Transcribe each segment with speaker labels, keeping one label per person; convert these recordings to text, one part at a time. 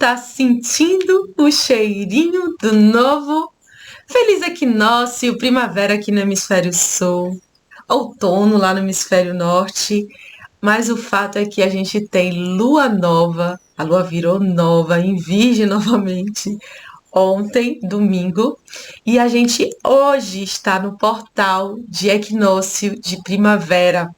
Speaker 1: Tá sentindo o cheirinho do novo? Feliz equinócio, primavera aqui no hemisfério sul, outono lá no hemisfério norte. Mas o fato é que a gente tem lua nova, a lua virou nova, em Virgem novamente, ontem, domingo, e a gente hoje está no portal de equinócio de primavera.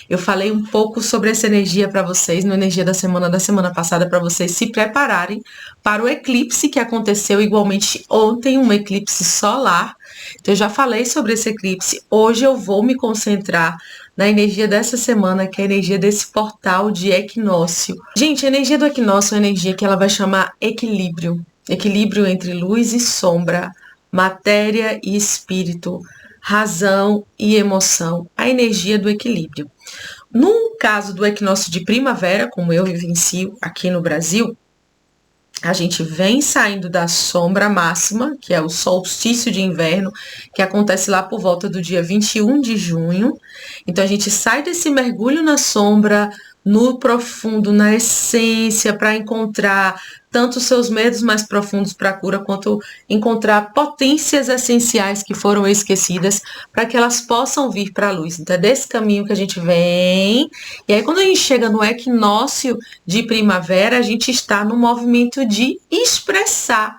Speaker 1: Eu falei um pouco sobre essa energia para vocês, no Energia da semana passada, para vocês se prepararem para o eclipse que aconteceu igualmente ontem, um eclipse solar. Então, eu já falei sobre esse eclipse. Hoje eu vou me concentrar na energia dessa semana, que é a energia desse portal de equinócio. Gente, a energia do equinócio é uma energia que ela vai chamar equilíbrio. Equilíbrio entre luz e sombra, matéria e espírito, razão e emoção, a energia do equilíbrio. No caso do equinócio de primavera, como eu vivencio aqui no Brasil, a gente vem saindo da sombra máxima, que é o solstício de inverno, que acontece lá por volta do dia 21 de junho. Então a gente sai desse mergulho na sombra, no profundo, na essência, para encontrar tanto os seus medos mais profundos para a cura, quanto encontrar potências essenciais que foram esquecidas, para que elas possam vir para a luz. Então é desse caminho que a gente vem. E aí quando a gente chega no equinócio de primavera, a gente está no movimento de expressar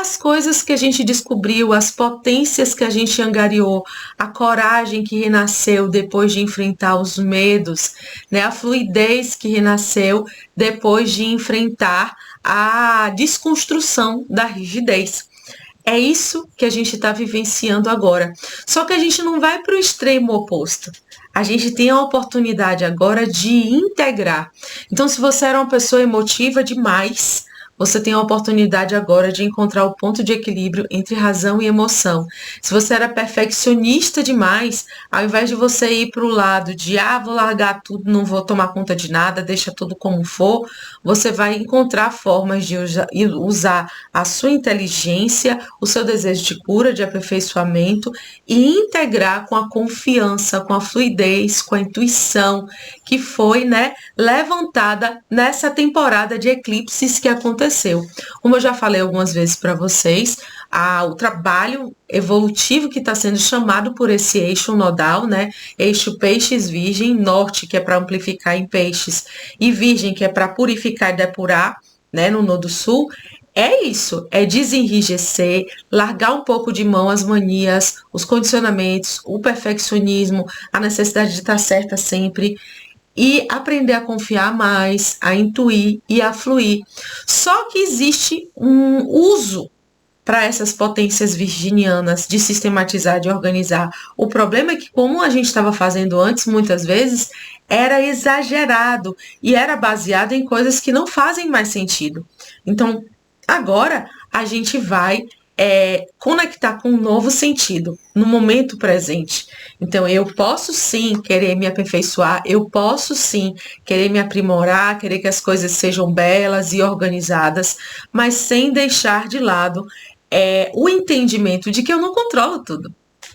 Speaker 1: as coisas que a gente descobriu, as potências que a gente angariou, a coragem que renasceu depois de enfrentar os medos, né? A fluidez que renasceu depois de enfrentar a desconstrução da rigidez. É isso que a gente está vivenciando agora. Só que a gente não vai para o extremo oposto. A gente tem a oportunidade agora de integrar. Então, se você era uma pessoa emotiva demais, você tem a oportunidade agora de encontrar o ponto de equilíbrio entre razão e emoção. Se você era perfeccionista demais, ao invés de você ir para o lado de vou largar tudo, não vou tomar conta de nada, deixa tudo como for, você vai encontrar formas de usar a sua inteligência, o seu desejo de cura, de aperfeiçoamento e integrar com a confiança, com a fluidez, com a intuição que foi, levantada nessa temporada de eclipses que aconteceu. Como eu já falei algumas vezes para vocês, o trabalho evolutivo que está sendo chamado por esse eixo nodal, eixo peixes-virgem, norte, que é para amplificar em peixes, e virgem, que é para purificar e depurar, no nodo sul, é isso, é desenrijecer, largar um pouco de mão as manias, os condicionamentos, o perfeccionismo, a necessidade de estar certa sempre, e aprender a confiar mais, a intuir e a fluir. Só que existe um uso para essas potências virginianas de sistematizar, de organizar. O problema é que, como a gente estava fazendo antes, muitas vezes, era exagerado e era baseado em coisas que não fazem mais sentido. Então, agora a gente vai conectar com um novo sentido no momento presente. Então, eu posso sim querer me aperfeiçoar, eu posso sim querer me aprimorar, querer que as coisas sejam belas e organizadas, mas sem deixar de lado o entendimento de que eu não controlo tudo.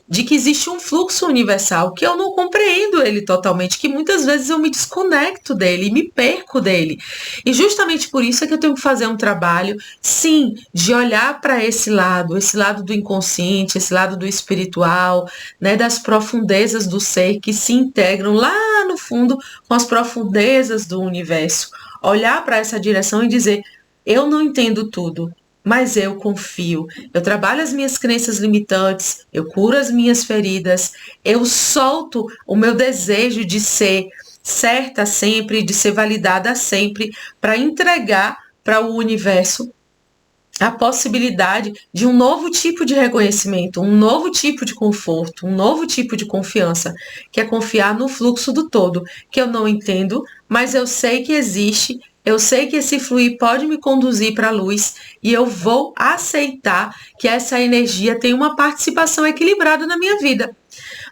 Speaker 1: De que existe um fluxo universal que eu não compreendo ele totalmente, que muitas vezes eu me desconecto dele e me perco dele. E justamente por isso é que eu tenho que fazer um trabalho, sim, de olhar para esse lado do inconsciente, esse lado do espiritual, das profundezas do ser que se integram lá no fundo com as profundezas do universo. Olhar para essa direção e dizer, eu não entendo tudo, mas eu confio. Eu trabalho as minhas crenças limitantes, eu curo as minhas feridas, eu solto o meu desejo de ser certa sempre, de ser validada sempre, para entregar para o universo a possibilidade de um novo tipo de reconhecimento, um novo tipo de conforto, um novo tipo de confiança, que é confiar no fluxo do todo, que eu não entendo, mas eu sei que existe. Eu sei que esse fluir pode me conduzir para a luz e eu vou aceitar que essa energia tem uma participação equilibrada na minha vida.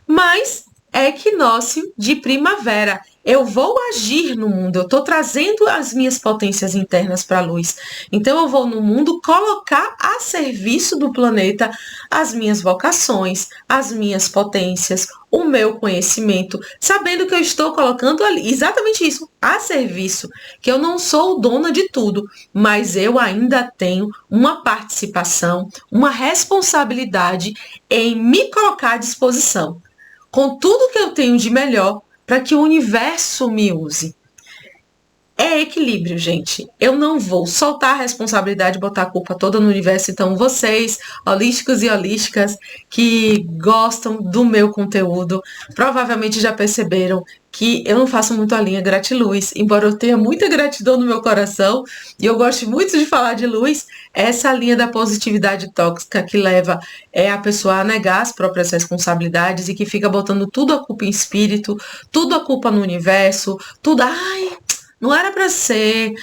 Speaker 1: Mas é equinócio de primavera. eu vou agir no mundo, eu estou trazendo as minhas potências internas para a luz. Então eu vou no mundo colocar a serviço do planeta as minhas vocações, as minhas potências, o meu conhecimento, sabendo que eu estou colocando ali exatamente isso, a serviço, que eu não sou dona de tudo, mas eu ainda tenho uma participação, uma responsabilidade em me colocar à disposição, com tudo que eu tenho de melhor, para que o universo me use. É equilíbrio, gente. Eu não vou soltar a responsabilidade e botar a culpa toda no universo. Então, vocês, holísticos e holísticas, que gostam do meu conteúdo, provavelmente já perceberam que eu não faço muito a linha gratiluz, embora eu tenha muita gratidão no meu coração, e eu gosto muito de falar de luz, essa linha da positividade tóxica que leva a pessoa a negar as próprias responsabilidades e que fica botando tudo a culpa em espírito, tudo a culpa no universo, tudo, não era para ser,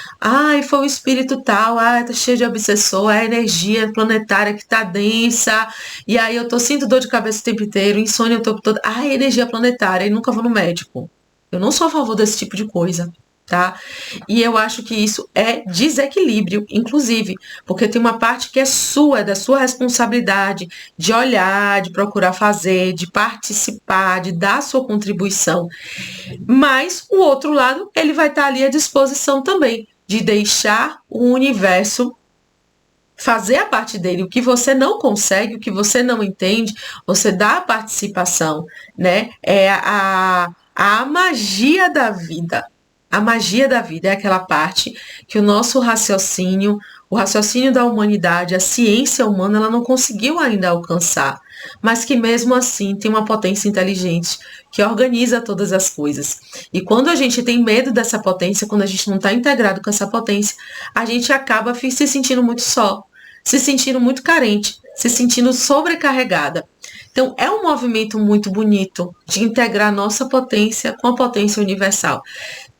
Speaker 1: foi o espírito tal, tá cheio de obsessor, é a energia planetária que tá densa, e aí eu sinto dor de cabeça o tempo inteiro, insônia o tempo todo, energia planetária, e nunca vou no médico. Eu não sou a favor desse tipo de coisa, tá? E eu acho que isso é desequilíbrio, inclusive, porque tem uma parte que é sua, é da sua responsabilidade de olhar, de procurar fazer, de participar, de dar sua contribuição. Mas o outro lado, ele vai estar ali à disposição também, de deixar o universo fazer a parte dele. O que você não consegue, o que você não entende, você dá a participação, né? É a magia da vida. A magia da vida é aquela parte que o nosso raciocínio, o raciocínio da humanidade, a ciência humana, ela não conseguiu ainda alcançar, mas que mesmo assim tem uma potência inteligente que organiza todas as coisas. E quando a gente tem medo dessa potência, quando a gente não está integrado com essa potência, a gente acaba se sentindo muito só, se sentindo muito carente, se sentindo sobrecarregada. Então, é um movimento muito bonito de integrar nossa potência com a potência universal.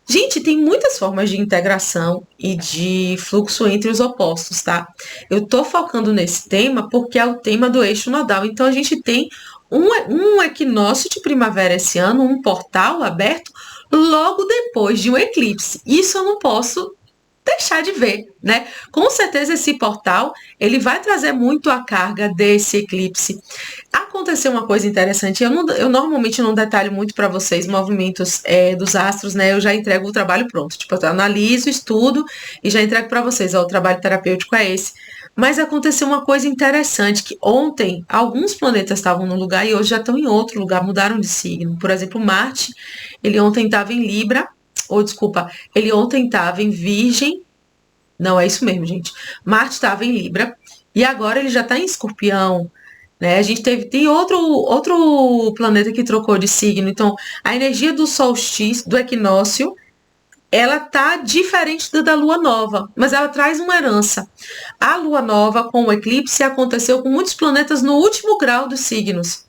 Speaker 1: Gente, tem muitas formas de integração e de fluxo entre os opostos, tá? Eu tô focando nesse tema porque é o tema do eixo nodal. Então, a gente tem um equinócio de primavera esse ano, um portal aberto logo depois de um eclipse. Isso eu não posso deixar de ver, né? Com certeza esse portal, ele vai trazer muito a carga desse eclipse. Aconteceu uma coisa interessante, eu normalmente não detalho muito para vocês movimentos dos astros, né? Eu já entrego o trabalho pronto, tipo, eu analiso, estudo e já entrego para vocês, o trabalho terapêutico é esse. Mas aconteceu uma coisa interessante, que ontem alguns planetas estavam num lugar e hoje já estão em outro lugar, mudaram de signo. Por exemplo, Marte, ele ontem estava em Libra, ele ontem estava em Virgem, não, é isso mesmo, gente. Marte estava em Libra e agora ele já está em Escorpião, né? A gente tem outro planeta que trocou de signo, então a energia do solstício, do equinócio, ela tá diferente da lua nova, mas ela traz uma herança. A lua nova com o eclipse aconteceu com muitos planetas no último grau dos signos,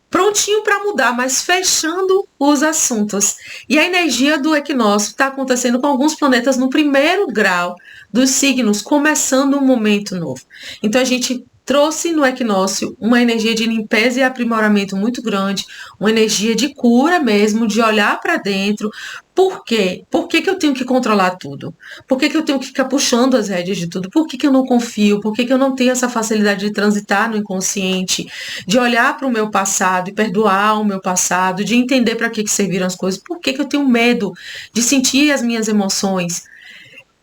Speaker 1: prontinho para mudar, mas fechando os assuntos. E a energia do equinócio está acontecendo com alguns planetas no primeiro grau dos signos, começando um momento novo. Então a gente trouxe no equinócio uma energia de limpeza e aprimoramento muito grande, uma energia de cura mesmo, de olhar para dentro. Por quê? Por que eu tenho que controlar tudo? Por que eu tenho que ficar puxando as rédeas de tudo? Por que eu não confio? Por que eu não tenho essa facilidade de transitar no inconsciente, de olhar para o meu passado e perdoar o meu passado, de entender para que serviram as coisas? Por que eu tenho medo de sentir as minhas emoções?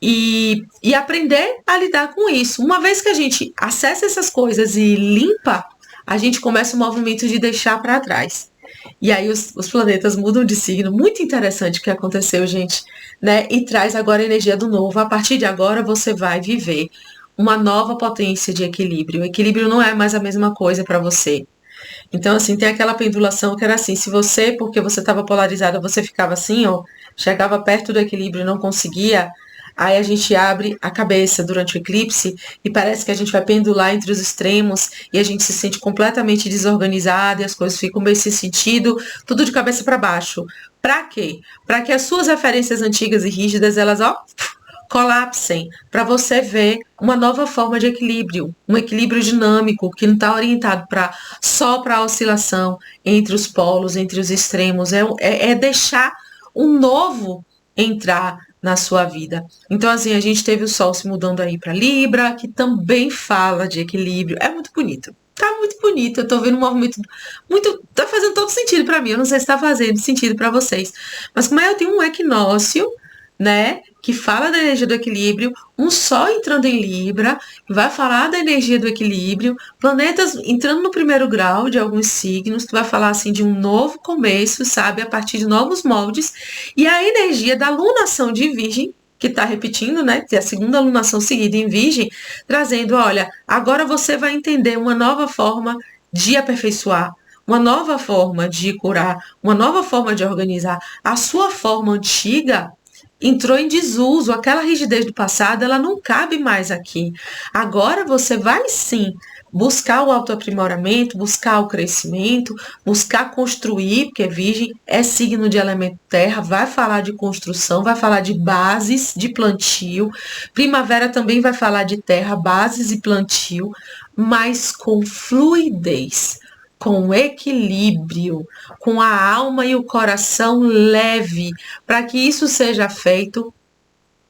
Speaker 1: E aprender a lidar com isso. Uma vez que a gente acessa essas coisas e limpa, a gente começa o movimento de deixar para trás. E aí os planetas mudam de signo. Muito interessante o que aconteceu, gente, né? E traz agora a energia do novo. A partir de agora você vai viver uma nova potência de equilíbrio. O equilíbrio não é mais a mesma coisa para você. Então, assim, tem aquela pendulação que era assim, se você, porque você estava polarizada, você ficava assim, ó, chegava perto do equilíbrio e não conseguia. Aí a gente abre a cabeça durante o eclipse e parece que a gente vai pendular entre os extremos e a gente se sente completamente desorganizada e as coisas ficam bem sem sentido, tudo de cabeça para baixo. Para quê? Para que as suas referências antigas e rígidas, elas, colapsem, para você ver uma nova forma de equilíbrio, um equilíbrio dinâmico que não está orientado só para a oscilação entre os polos, entre os extremos, é deixar um novo entrar na sua vida. Então, assim, a gente teve o Sol se mudando aí para Libra, que também fala de equilíbrio. É muito bonito. Tá muito bonito. Eu tô vendo um movimento muito. Tá fazendo todo sentido para mim. Eu não sei se tá fazendo sentido para vocês. Mas como eu tenho um equinócio, né? Que fala da energia do equilíbrio, um Sol entrando em Libra, que vai falar da energia do equilíbrio, planetas entrando no primeiro grau de alguns signos, que vai falar assim de um novo começo, sabe? A partir de novos moldes. E a energia da lunação de Virgem, que está repetindo, né? Que é a segunda lunação seguida em Virgem, trazendo, olha, agora você vai entender uma nova forma de aperfeiçoar, uma nova forma de curar, uma nova forma de organizar. A sua forma antiga entrou em desuso, aquela rigidez do passado, ela não cabe mais aqui. Agora você vai sim buscar o autoaprimoramento, buscar o crescimento, buscar construir, porque Virgem é signo de elemento terra, vai falar de construção, vai falar de bases de plantio. Primavera também vai falar de terra, bases e plantio, mas com fluidez, com equilíbrio, com a alma e o coração leve, para que isso seja feito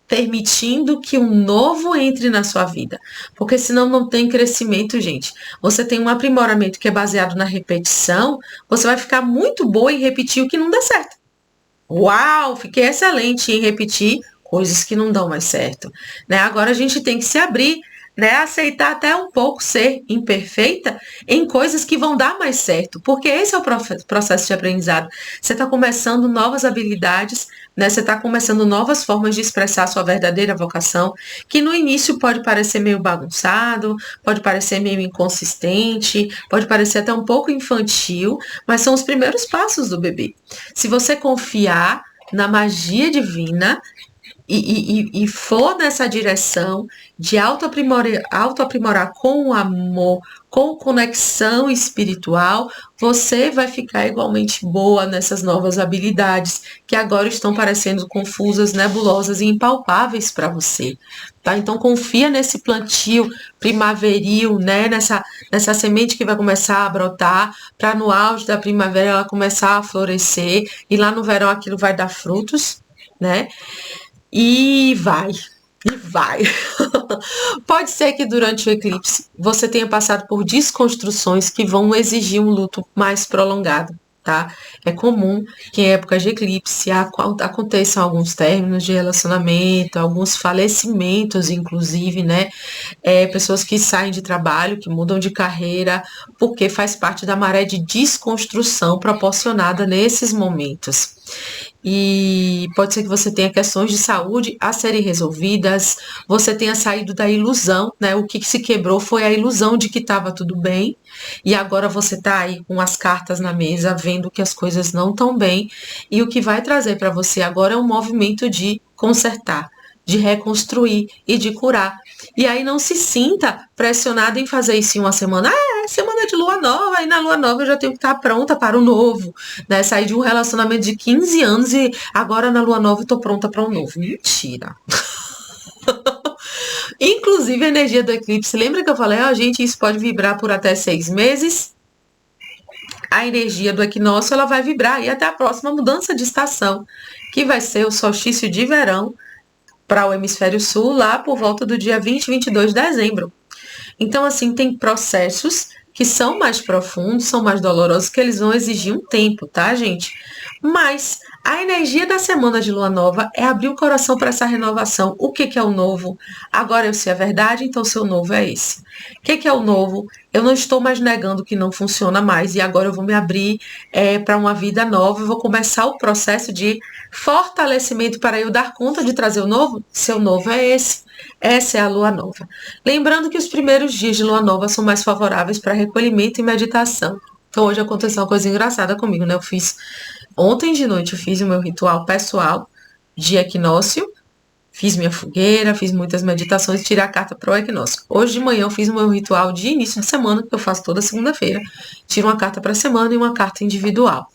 Speaker 1: permitindo que um novo entre na sua vida. Porque senão não tem crescimento, gente. Você tem um aprimoramento que é baseado na repetição, você vai ficar muito boa em repetir o que não dá certo. Uau, fiquei excelente em repetir coisas que não dão mais certo, né? Agora a gente tem que se abrir, né? Aceitar até um pouco ser imperfeita em coisas que vão dar mais certo, porque esse é o processo de aprendizado. Você está começando novas habilidades, né? Você está começando novas formas de expressar sua verdadeira vocação, que no início pode parecer meio bagunçado, pode parecer meio inconsistente, pode parecer até um pouco infantil, mas são os primeiros passos do bebê. Se você confiar na magia divina e for nessa direção de autoaprimorar com amor, com conexão espiritual, você vai ficar igualmente boa nessas novas habilidades que agora estão parecendo confusas, nebulosas e impalpáveis para você. Tá? Então confia nesse plantio primaveril, né? nessa semente que vai começar a brotar, para no auge da primavera ela começar a florescer, e lá no verão aquilo vai dar frutos, né? E vai. Pode ser que durante o eclipse você tenha passado por desconstruções que vão exigir um luto mais prolongado, tá? É comum que em épocas de eclipse aconteçam alguns términos de relacionamento, alguns falecimentos, inclusive, né? Pessoas que saem de trabalho, que mudam de carreira, porque faz parte da maré de desconstrução proporcionada nesses momentos. E pode ser que você tenha questões de saúde a serem resolvidas, você tenha saído da ilusão, né? O que se quebrou foi a ilusão de que estava tudo bem, e agora você está aí com as cartas na mesa, vendo que as coisas não estão bem, e o que vai trazer para você agora é um movimento de consertar, de reconstruir e de curar. E aí não se sinta pressionado em fazer isso em uma semana. É semana de lua nova, aí na lua nova eu já tenho que estar pronta para o novo, né? Sair de um relacionamento de 15 anos e agora na lua nova eu tô pronta para um novo. Mentira. Inclusive a energia do eclipse, lembra que eu falei, gente, isso pode vibrar por até 6 meses? A energia do equinócio, ela vai vibrar e até a próxima mudança de estação, que vai ser o solstício de verão para o hemisfério sul, lá por volta do dia 20 e 22 de dezembro. Então, assim, tem processos que são mais profundos, são mais dolorosos, que eles vão exigir um tempo, tá, gente? Mas a energia da semana de lua nova é abrir o coração para essa renovação. O que é o novo? Agora eu sei a verdade, então o seu novo é esse. O que é o novo? Eu não estou mais negando que não funciona mais e agora eu vou me abrir para uma vida nova. Eu vou começar o processo de fortalecimento para eu dar conta de trazer o novo. Seu novo é esse. Essa é a lua nova. Lembrando que os primeiros dias de lua nova são mais favoráveis para recolhimento e meditação. Então hoje aconteceu uma coisa engraçada comigo, né? Ontem de noite eu fiz o meu ritual pessoal de equinócio, fiz minha fogueira, fiz muitas meditações e tirei a carta para o equinócio. Hoje de manhã eu fiz o meu ritual de início de semana, que eu faço toda segunda-feira. Tiro uma carta para a semana e uma carta individual.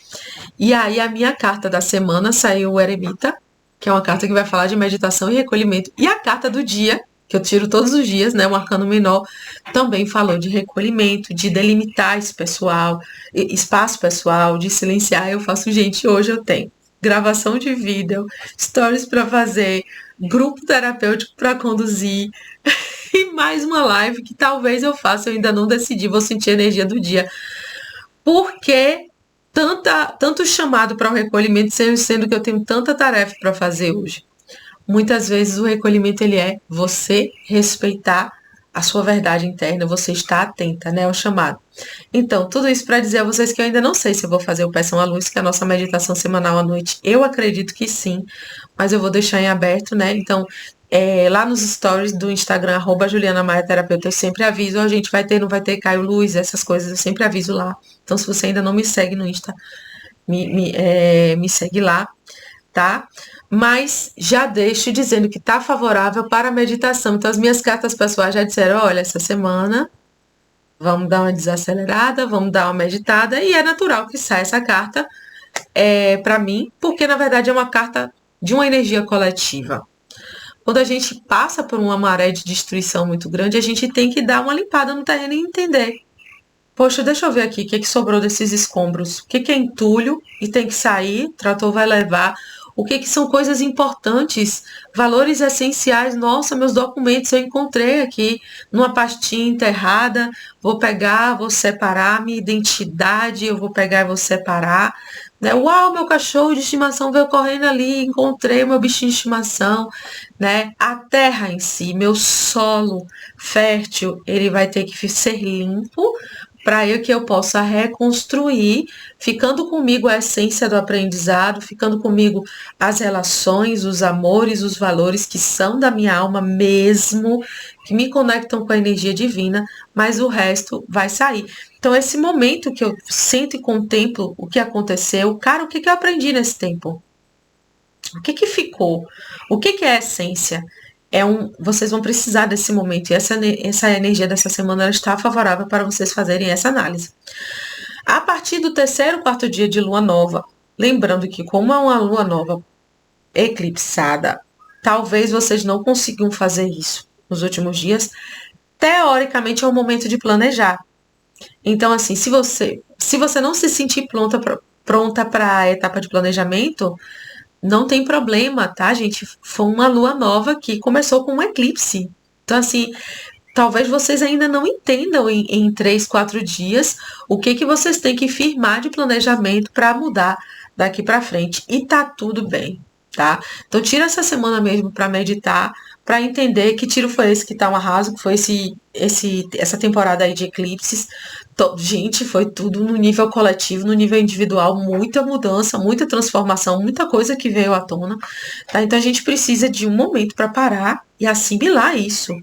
Speaker 1: E aí a minha carta da semana saiu o Eremita, que é uma carta que vai falar de meditação e recolhimento. E a carta do dia, que eu tiro todos os dias, né, o arcano menor, também falou de recolhimento, de delimitar esse espaço pessoal, de silenciar. Eu faço, gente, hoje eu tenho gravação de vídeo, stories para fazer, grupo terapêutico para conduzir e mais uma live que talvez eu faça, eu ainda não decidi, vou sentir a energia do dia. Por que tanto chamado para o recolhimento, sendo que eu tenho tanta tarefa para fazer hoje? Muitas vezes o recolhimento ele é você respeitar a sua verdade interna, você está atenta, né, ao chamado. Então, tudo isso para dizer a vocês que eu ainda não sei se eu vou fazer o Peçam à Luz, que é a nossa meditação semanal à noite. Eu acredito que sim, mas eu vou deixar em aberto, né? Então, lá nos stories do Instagram, @JulianaMaiaTerapeuta, eu sempre aviso, a gente vai ter, não vai ter Caio Luz, essas coisas, eu sempre aviso lá. Então, se você ainda não me segue no Insta, me segue lá, tá? Mas já deixo dizendo que tá favorável para a meditação. Então, as minhas cartas pessoais já disseram, olha, essa semana vamos dar uma desacelerada, vamos dar uma meditada, e é natural que saia essa carta para mim, porque na verdade é uma carta de uma energia coletiva. Quando a gente passa por uma maré de destruição muito grande, a gente tem que dar uma limpada no terreno e entender. Poxa, deixa eu ver aqui o que sobrou desses escombros. O que é entulho e tem que sair, o trator vai levar. O que são coisas importantes, valores essenciais. Nossa, meus documentos eu encontrei aqui numa pastinha enterrada. Vou pegar, vou separar minha identidade, eu vou pegar e vou separar. Né? Uau, meu cachorro de estimação veio correndo ali, encontrei o meu bichinho de estimação. Né? A terra em si, meu solo fértil, ele vai ter que ser limpo para que eu possa reconstruir, ficando comigo a essência do aprendizado, ficando comigo as relações, os amores, os valores que são da minha alma mesmo, que me conectam com a energia divina, mas o resto vai sair. Então, esse momento que eu sento e contemplo o que aconteceu, cara, o que eu aprendi nesse tempo? O que ficou? O que é a essência? Vocês vão precisar desse momento, e essa energia dessa semana está favorável para vocês fazerem essa análise. A partir do terceiro, quarto dia de lua nova, lembrando que como é uma lua nova eclipsada, talvez vocês não consigam fazer isso nos últimos dias, teoricamente é o momento de planejar. Então, assim, se você não se sentir pronta para a etapa de planejamento, não tem problema, tá, gente? Foi uma lua nova que começou com um eclipse. Então, assim, talvez vocês ainda não entendam em 3, 4 dias o que vocês têm que firmar de planejamento para mudar daqui para frente. E tá tudo bem, tá? Então, tira essa semana mesmo para meditar, para entender que tiro foi esse que tá um arraso, que foi essa temporada aí de eclipses. Gente, foi tudo no nível coletivo, no nível individual, muita mudança, muita transformação, muita coisa que veio à tona, tá? Então a gente precisa de um momento para parar e assimilar isso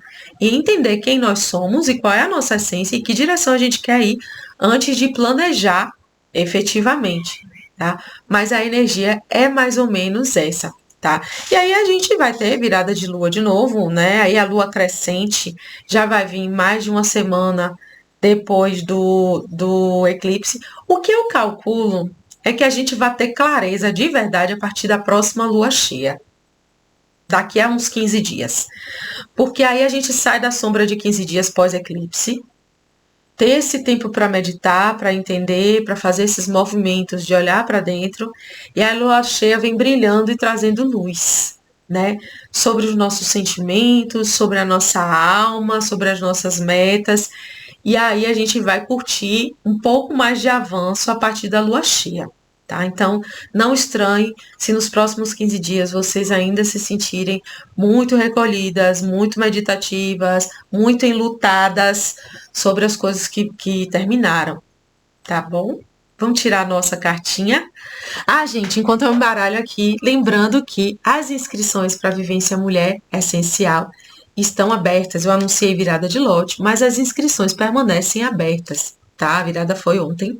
Speaker 1: e entender quem nós somos e qual é a nossa essência e que direção a gente quer ir antes de planejar efetivamente, tá? Mas a energia é mais ou menos essa. Tá? E aí a gente vai ter virada de lua de novo, né? Aí a lua crescente já vai vir mais de uma semana depois do eclipse. O que eu calculo é que a gente vai ter clareza de verdade a partir da próxima lua cheia. Daqui a uns 15 dias. Porque aí a gente sai da sombra de 15 dias pós-eclipse, ter esse tempo para meditar, para entender, para fazer esses movimentos de olhar para dentro, e a lua cheia vem brilhando e trazendo luz, né? Sobre os nossos sentimentos, sobre a nossa alma, sobre as nossas metas, e aí a gente vai curtir um pouco mais de avanço a partir da lua cheia. Tá? Então, não estranhe se nos próximos 15 dias vocês ainda se sentirem muito recolhidas, muito meditativas, muito enlutadas sobre as coisas que terminaram, tá bom? Vamos tirar a nossa cartinha. Ah, gente, enquanto eu embaralho aqui, lembrando que as inscrições para Vivência Mulher Essencial estão abertas. Eu anunciei virada de lote, mas as inscrições permanecem abertas, tá? A virada foi ontem.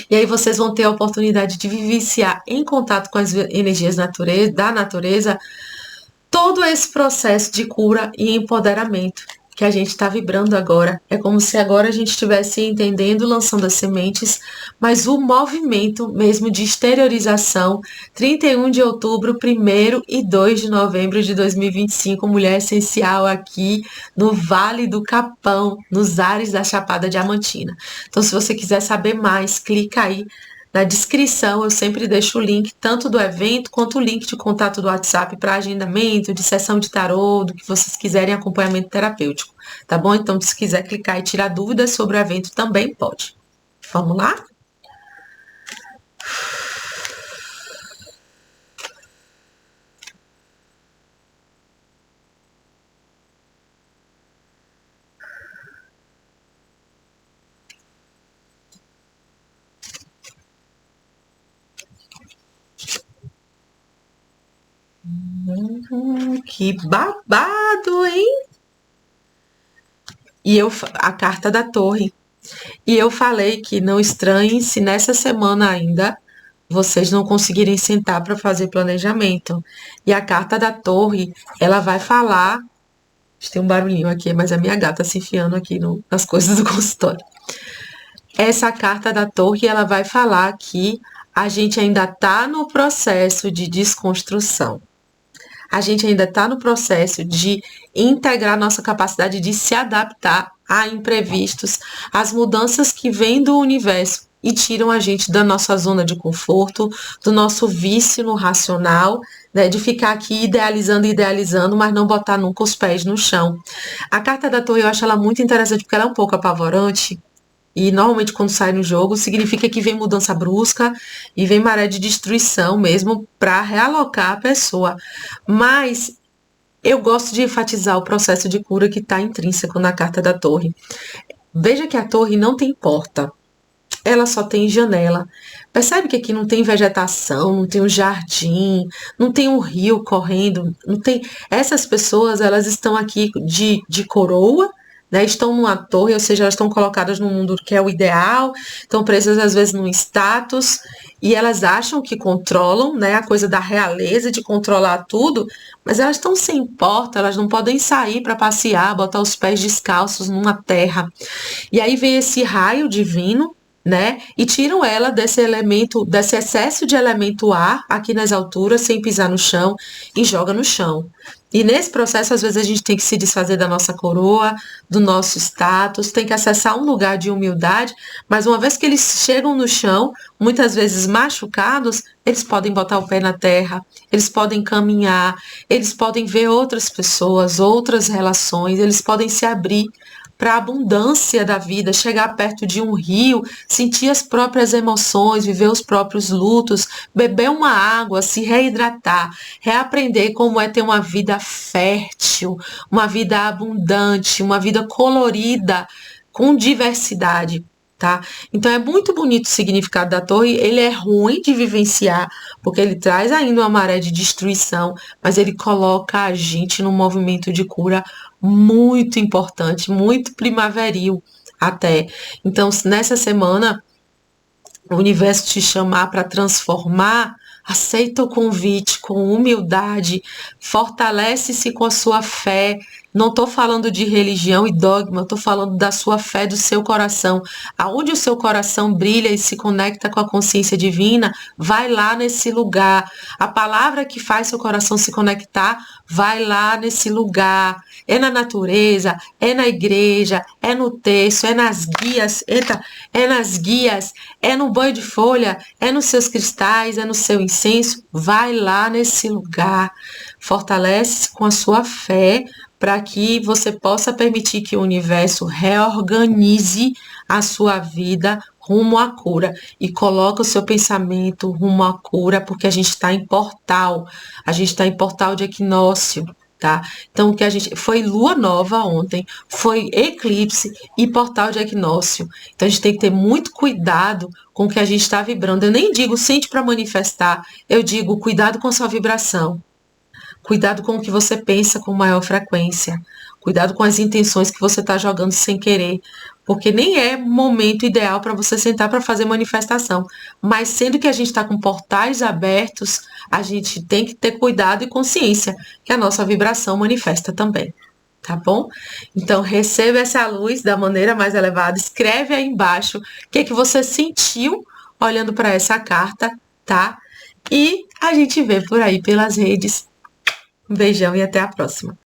Speaker 1: E aí vocês vão ter a oportunidade de vivenciar em contato com as energias da natureza todo esse processo de cura e empoderamento que a gente está vibrando agora. É como se agora a gente estivesse entendendo, lançando as sementes, mas o movimento mesmo de exteriorização, 31 de outubro, 1º e 2 de novembro de 2025, Mulher Essencial aqui no Vale do Capão, nos ares da Chapada Diamantina. Então, se você quiser saber mais, clica aí Na descrição eu sempre deixo o link tanto do evento quanto o link de contato do WhatsApp para agendamento, de sessão de tarô, do que vocês quiserem, acompanhamento terapêutico, tá bom? Então, se quiser clicar e tirar dúvidas sobre o evento, também pode. Vamos lá? Que babado, hein? E a carta da torre. E eu falei que não estranhem se nessa semana ainda vocês não conseguirem sentar para fazer planejamento. E a carta da torre, ela vai falar. Tem um barulhinho aqui, mas a minha gata se enfiando aqui nas coisas do consultório. Essa carta da torre, ela vai falar que a gente ainda está no processo de desconstrução. A gente ainda está no processo de integrar nossa capacidade de se adaptar a imprevistos, às mudanças que vêm do universo e tiram a gente da nossa zona de conforto, do nosso vício no racional, né, de ficar aqui idealizando, mas não botar nunca os pés no chão. A carta da torre eu acho ela muito interessante porque ela é um pouco apavorante. E normalmente quando sai no jogo, significa que vem mudança brusca e vem maré de destruição mesmo para realocar a pessoa. Mas eu gosto de enfatizar o processo de cura que está intrínseco na carta da torre. Veja que a torre não tem porta, ela só tem janela. Percebe que aqui não tem vegetação, não tem um jardim, não tem um rio correndo, não tem. Essas pessoas, elas estão aqui de coroa, né, estão numa torre, ou seja, elas estão colocadas num mundo que é o ideal, estão presas às vezes num status, e elas acham que controlam, né, a coisa da realeza, de controlar tudo, mas elas estão sem porta, elas não podem sair para passear, botar os pés descalços numa terra. E aí vem esse raio divino, né? E tiram ela desse elemento, desse excesso de elemento ar aqui nas alturas, sem pisar no chão, e joga no chão. E nesse processo, às vezes, a gente tem que se desfazer da nossa coroa, do nosso status, tem que acessar um lugar de humildade, mas uma vez que eles chegam no chão, muitas vezes machucados, eles podem botar o pé na terra, eles podem caminhar, eles podem ver outras pessoas, outras relações, eles podem se abrir para a abundância da vida, chegar perto de um rio, sentir as próprias emoções, viver os próprios lutos, beber uma água, se reidratar, reaprender como é ter uma vida fértil, uma vida abundante, uma vida colorida, com diversidade. Tá? Então é muito bonito o significado da torre, ele é ruim de vivenciar, porque ele traz ainda uma maré de destruição, mas ele coloca a gente num movimento de cura muito importante, muito primaveril até. Então, se nessa semana o universo te chamar para transformar, aceita o convite com humildade, fortalece-se com a sua fé. Não estou falando de religião e dogma, estou falando da sua fé, do seu coração. Aonde o seu coração brilha e se conecta com a consciência divina, vai lá nesse lugar. A palavra que faz seu coração se conectar, vai lá nesse lugar. É na natureza, é na igreja, é no texto, é nas guias, é nas guias, é no banho de folha, é nos seus cristais, é no seu incenso. Vai lá nesse lugar. Fortalece-se com a sua fé, para que você possa permitir que o universo reorganize a sua vida rumo à cura e coloque o seu pensamento rumo à cura, porque a gente está em portal, de equinócio, tá? Então, o que a gente foi lua nova ontem, foi eclipse e portal de equinócio. Então, a gente tem que ter muito cuidado com o que a gente está vibrando. Eu nem digo sente para manifestar, eu digo cuidado com sua vibração. Cuidado com o que você pensa com maior frequência. Cuidado com as intenções que você está jogando sem querer. Porque nem é momento ideal para você sentar para fazer manifestação. Mas sendo que a gente está com portais abertos, a gente tem que ter cuidado e consciência que a nossa vibração manifesta também. Tá bom? Então, receba essa luz da maneira mais elevada. Escreve aí embaixo o que você sentiu olhando para essa carta, tá? E a gente vê por aí pelas redes. Um beijão e até a próxima.